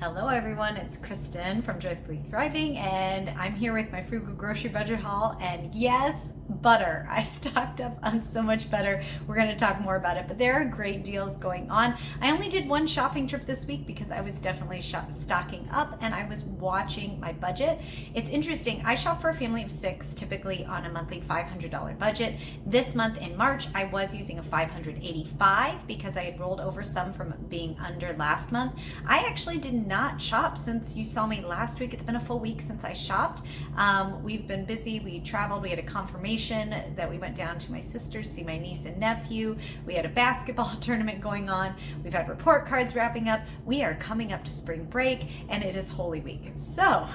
Hello everyone, it's Kristen from Joyfully Thriving, and I'm here with my frugal grocery budget haul. And yes, butter. I stocked up on so much butter. We're going to talk more about it, but there are great deals going on. I only did one shopping trip this week because I was definitely stocking up and I was watching my budget. It's interesting. I shop for a family of 6, typically on a monthly $500 budget. This month in March, I was using a $585 because I had rolled over some from being under last month. I actually did not shop since you saw me last week. It's been a full week since I shopped. We've been busy. We traveled. We had a confirmation that we went down to my sister's, see my niece and nephew. We had a basketball tournament going on. We've had report cards wrapping up. We are coming up to spring break and it is Holy Week. So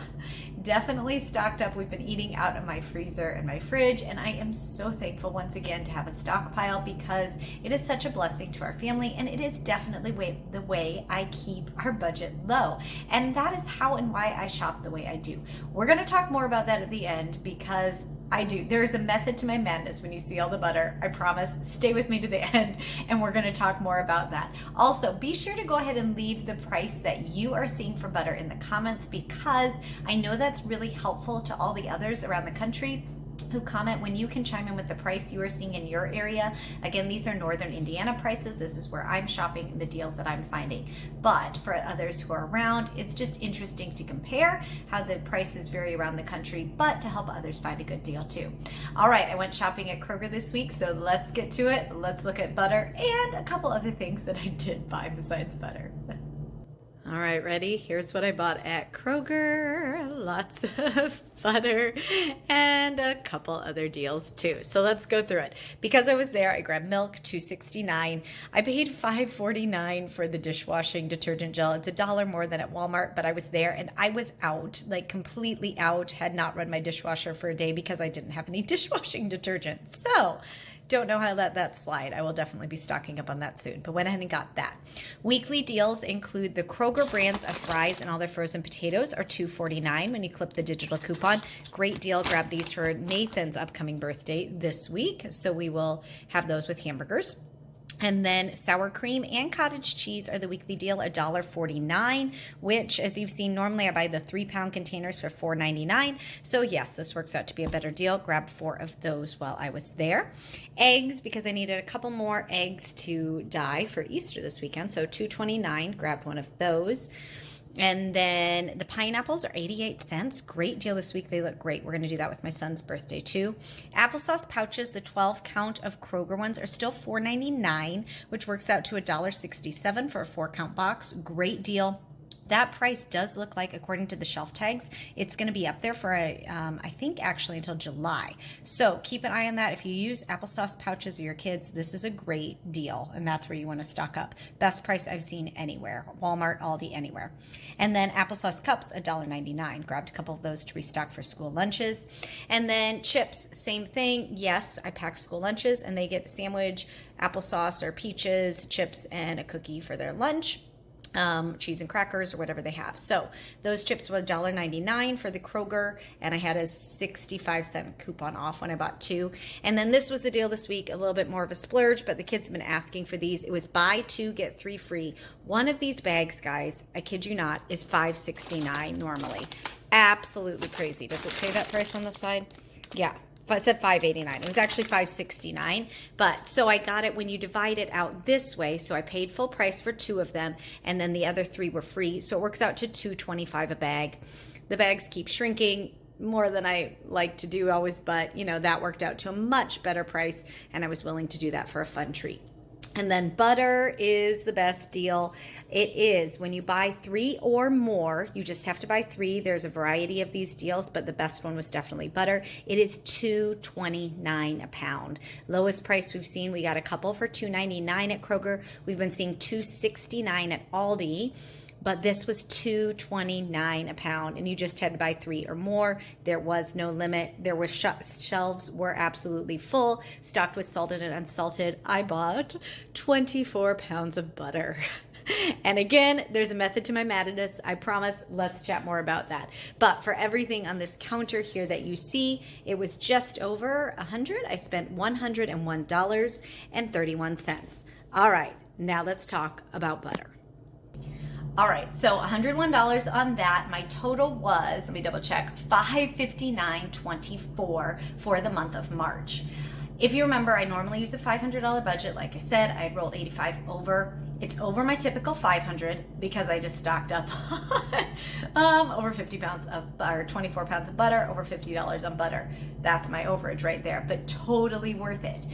definitely stocked up. We've been eating out of my freezer and my fridge, and I am so thankful once again to have a stockpile because it is such a blessing to our family, and it is definitely the way I keep our budget low. And that is how and why I shop the way I do. We're going to talk more about that at the end because I do. There is a method to my madness when you see all the butter. I promise. Stay with me to the end and we're going to talk more about that. Also, be sure to go ahead and leave the price that you are seeing for butter in the comments because I know that's really helpful to all the others around the country who comment when you can chime in with the price you are seeing in your area. Again, these are Northern Indiana prices. This is where I'm shopping, the deals that I'm finding. But for others who are around, it's just interesting to compare how the prices vary around the country, but to help others find a good deal too. All right, I went shopping at Kroger this week, so let's get to it. Let's look at butter and a couple other things that I did buy besides butter. All right, ready? Here's what I bought at Kroger. Lots of butter and a couple other deals too. So let's go through it. Because I was there, I grabbed milk, $2.69. I paid $5.49 for the dishwashing detergent gel. It's $1 more than at Walmart, but I was there and I was out, like completely out, had not run my dishwasher for a day because I didn't have any dishwashing detergent. So don't know how to let that slide. I will definitely be stocking up on that soon, but went ahead and got that. Weekly deals include the Kroger brands of fries and all their frozen potatoes are $2.49 when you clip the digital coupon. Great deal. Grab these for Nathan's upcoming birthday this week, so we will have those with hamburgers. And then sour cream and cottage cheese are the weekly deal, $1.49, which, as you've seen, normally I buy the 3-pound containers for $4.99. So yes, this works out to be a better deal. Grabbed 4 of those while I was there. Eggs, because I needed a couple more eggs to dye for Easter this weekend. So $2.29, grabbed one of those. And then the pineapples are 88 cents. Great deal this week. They look great. We're going to do that with my son's birthday too. Applesauce pouches, the 12 count of Kroger ones are still $4.99, which works out to $1.67 for a 4-count box. Great deal. That price does look like, according to the shelf tags, it's going to be up there for, I think, actually until July. So keep an eye on that. If you use applesauce pouches of your kids, this is a great deal, and that's where you want to stock up. Best price I've seen anywhere. Walmart, Aldi, anywhere. And then applesauce cups, $1.99. Grabbed a couple of those to restock for school lunches. And then chips, same thing. Yes, I pack school lunches, and they get sandwich, applesauce, or peaches, chips, and a cookie for their lunch. Cheese and crackers or whatever they have. So those chips were $1.99 for the Kroger, and I had a 65-cent coupon off when I bought 2. And then this was the deal this week, a little bit more of a splurge, but the kids have been asking for these. It was buy 2, get 3 free. One of these bags, guys, I kid you not, is $5.69 normally. Absolutely crazy. Does it say that price on the side? Yeah. I said $5.89. It was actually $5.69. But so I got it when you divide it out this way. So I paid full price for 2 of them, and then the other 3 were free. So it works out to $2.25 a bag. The bags keep shrinking more than I like to do always, but that worked out to a much better price, and I was willing to do that for a fun treat. And then butter is the best deal. It is when you buy 3 or more, you just have to buy 3. There's a variety of these deals, but the best one was definitely butter. It is $2.29 a pound. Lowest price we've seen, we got a couple for $2.99 at Kroger. We've been seeing $2.69 at Aldi. But this was $2.29 a pound, and you just had to buy 3 or more. There was no limit. There was shelves were absolutely full, stocked with salted and unsalted. I bought 24 pounds of butter. And again, there's a method to my madness. I promise. Let's chat more about that. But for everything on this counter here that you see, it was just over $100. I spent $101.31. All right, now let's talk about butter. All right, so $101 on that. My total was, let me double check, $559.24 for the month of March. If you remember, I normally use a $500 budget. Like I said, I rolled 85 over. It's over my typical 500 because I just stocked up over 50 pounds of or 24 pounds of butter, over $50 on butter. That's my overage right there, but totally worth it.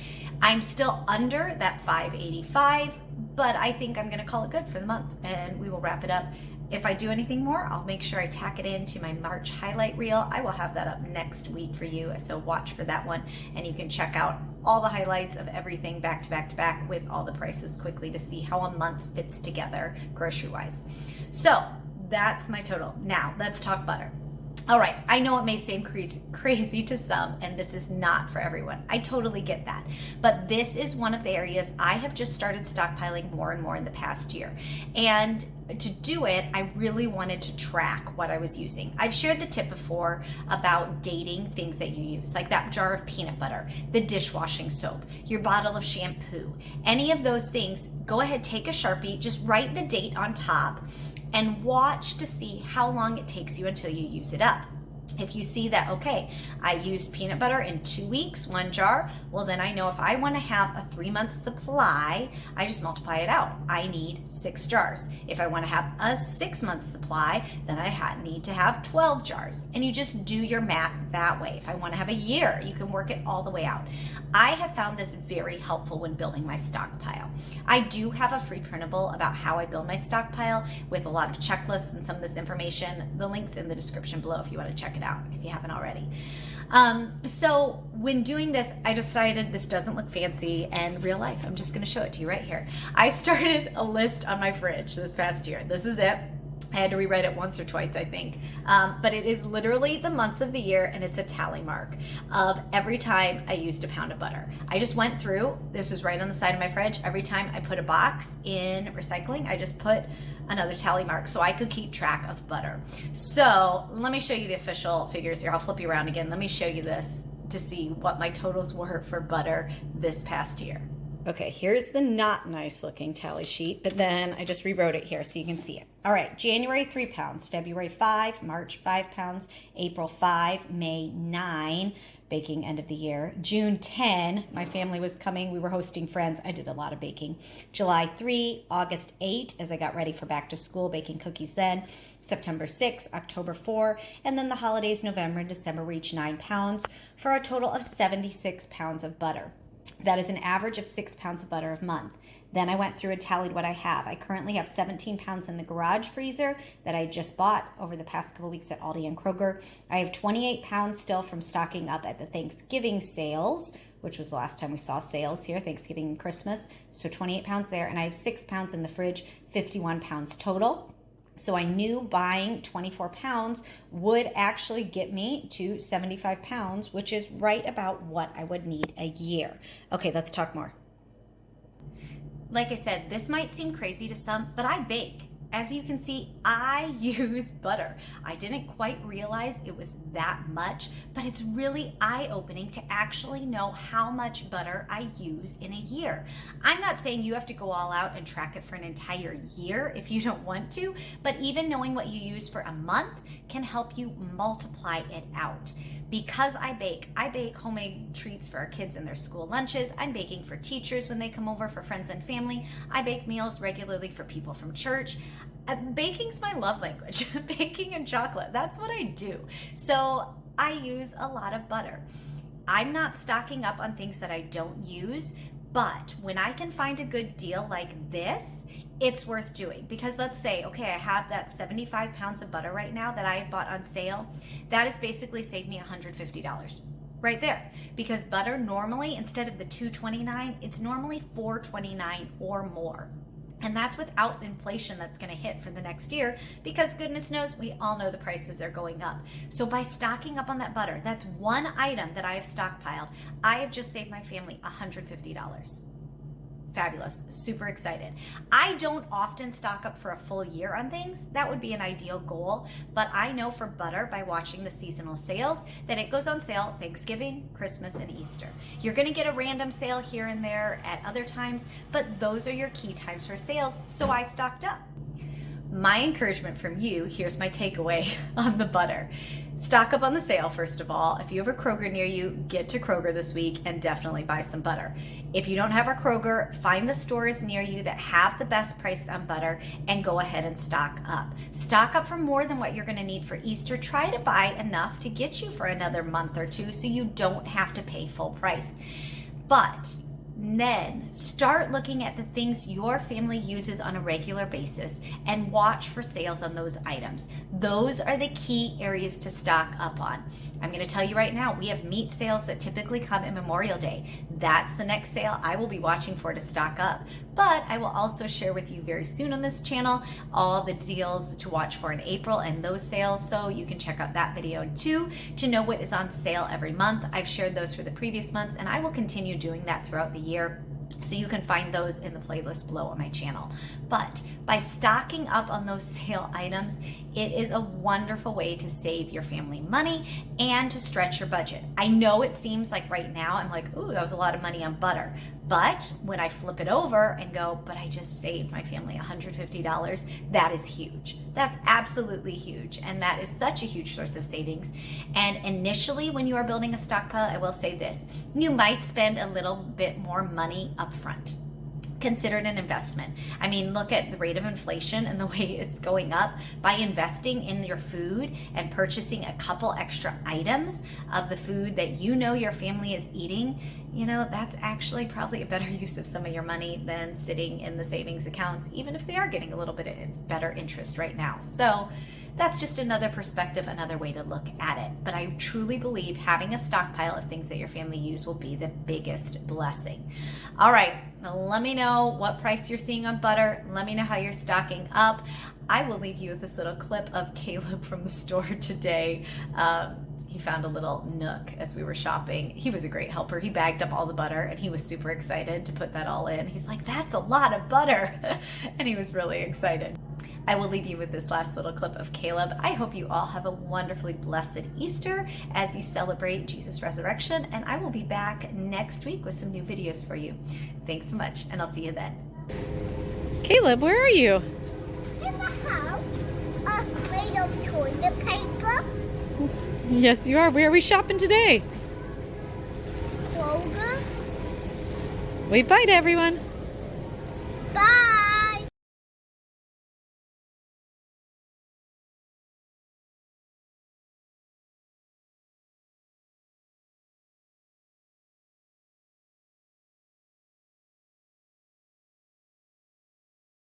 I'm still under that 585, but I think I'm going to call it good for the month, and we will wrap it up. If I do anything more, I'll make sure I tack it into my March highlight reel. I will have that up next week for you, so watch for that one, and you can check out all the highlights of everything back to back to back with all the prices quickly to see how a month fits together grocery-wise. So that's my total. Now let's talk butter. All right, I know it may seem crazy to some, and this is not for everyone. I totally get that. But this is one of the areas I have just started stockpiling more and more in the past year. And to do it, I really wanted to track what I was using. I've shared the tip before about dating things that you use, like that jar of peanut butter, the dishwashing soap, your bottle of shampoo. Any of those things, go ahead, take a Sharpie, just write the date on top, and watch to see how long it takes you until you use it up. If you see that, okay, I used peanut butter in 2 weeks, 1 jar, well then I know if I want to have a 3-month supply, I just multiply it out. I need 6 jars. If I want to have a 6-month supply, then I need to have 12 jars. And you just do your math that way. If I want to have a year, you can work it all the way out. I have found this very helpful when building my stockpile. I do have a free printable about how I build my stockpile with a lot of checklists and some of this information. The link's in the description below if you want to check it out if you haven't already. So when doing this, I decided this doesn't look fancy and real life. I'm just going to show it to you right here. I started a list on my fridge this past year. This is it. I had to rewrite it once or twice, I think. But it is literally the months of the year, and it's a tally mark of every time I used a pound of butter. I just went through, this was right on the side of my fridge. Every time I put a box in recycling, I just put another tally mark so I could keep track of butter. So let me show you the official figures here. I'll flip you around again. Let me show you this to see what my totals were for butter this past year. Okay, here's the not nice looking tally sheet, but then I just rewrote it here so you can see it. All right, January 3 pounds, February 5, March 5 pounds, April 5, May 9, baking end of the year. June 10, my family was coming, we were hosting friends, I did a lot of baking. July 3, August 8, as I got ready for back to school, baking cookies then. September 6, October 4, and then the holidays, November and December, were each 9 pounds for a total of 76 pounds of butter. That is an average of 6 pounds of butter a month. Then I went through and tallied what I have. I currently have 17 pounds in the garage freezer that I just bought over the past couple weeks at Aldi and Kroger. I have 28 pounds still from stocking up at the Thanksgiving sales, which was the last time we saw sales here, Thanksgiving and Christmas. So 28 pounds there, and I have 6 pounds in the fridge, 51 pounds total. So I knew buying 24 pounds would actually get me to 75 pounds, which is right about what I would need a year. Okay, let's talk more. Like I said, this might seem crazy to some, but I bake. As you can see, I use butter. I didn't quite realize it was that much, but it's really eye-opening to actually know how much butter I use in a year. I'm not saying you have to go all out and track it for an entire year if you don't want to, but even knowing what you use for a month can help you multiply it out. Because I bake homemade treats for our kids in their school lunches. I'm baking for teachers when they come over, for friends and family. I bake meals regularly for people from church. Baking's my love language. Baking and chocolate, that's what I do. So I use a lot of butter. I'm not stocking up on things that I don't use, but when I can find a good deal like this, it's worth doing. Because let's say, okay, I have that 75 pounds of butter right now that I bought on sale. That has basically saved me $150 right there. Because butter normally, instead of the $2.29, it's normally $4.29 or more. And that's without inflation that's going to hit for the next year, because goodness knows, we all know the prices are going up. So by stocking up on that butter, that's one item that I have stockpiled. I have just saved my family $150. Fabulous. Super excited. I don't often stock up for a full year on things. That would be an ideal goal. But I know for butter, by watching the seasonal sales, that it goes on sale Thanksgiving, Christmas, and Easter. You're going to get a random sale here and there at other times, but those are your key times for sales. So I stocked up. my encouragement from you, here's my takeaway on the butter. Stock up on the sale, first of all. If you have a Kroger near you, get to Kroger this week and definitely buy some butter. If you don't have a Kroger, find the stores near you that have the best price on butter and go ahead and stock up. Stock up for more than what you're going to need for Easter. Try to buy enough to get you for another month or two so you don't have to pay full price. But then start looking at the things your family uses on a regular basis and watch for sales on those items. Those are the key areas to stock up on. I'm going to tell you right now, we have meat sales that typically come in Memorial Day. That's the next sale I will be watching for to stock up. But I will also share with you very soon on this channel all the deals to watch for in April and those sales, so you can check out that video too to know what is on sale every month. I've shared those for the previous months, and I will continue doing that throughout the year. So you can find those in the playlist below on my channel. But by stocking up on those sale items, it is a wonderful way to save your family money and to stretch your budget. I know it seems like right now I'm like, ooh, that was a lot of money on butter. But when I flip it over and go, but I just saved my family $150, that is huge. That's absolutely huge. And that is such a huge source of savings. And initially, when you are building a stockpile, I will say this, you might spend a little bit more money up front. Consider it an investment. I mean, look at the rate of inflation and the way it's going up. By investing in your food and purchasing a couple extra items of the food that you know your family is eating, you know, that's actually probably a better use of some of your money than sitting in the savings accounts, even if they are getting a little bit of better interest right now. So that's just another perspective, another way to look at it. But I truly believe having a stockpile of things that your family use will be the biggest blessing. All right, now let me know what price you're seeing on butter. Let me know how you're stocking up. I will leave you with this little clip of Caleb from the store today. He found a little nook as we were shopping. He was a great helper. He bagged up all the butter and he was super excited to put that all in. He's like, that's a lot of butter. And he was really excited. I will leave you with this last little clip of Caleb. I hope you all have a wonderfully blessed Easter as you celebrate Jesus' resurrection, and I will be back next week with some new videos for you. Thanks so much, and I'll see you then. Caleb, where are you? In the house, made of toilet paper. Yes, you are. Where are we shopping today? Kroger. Wave bye to everyone. Bye.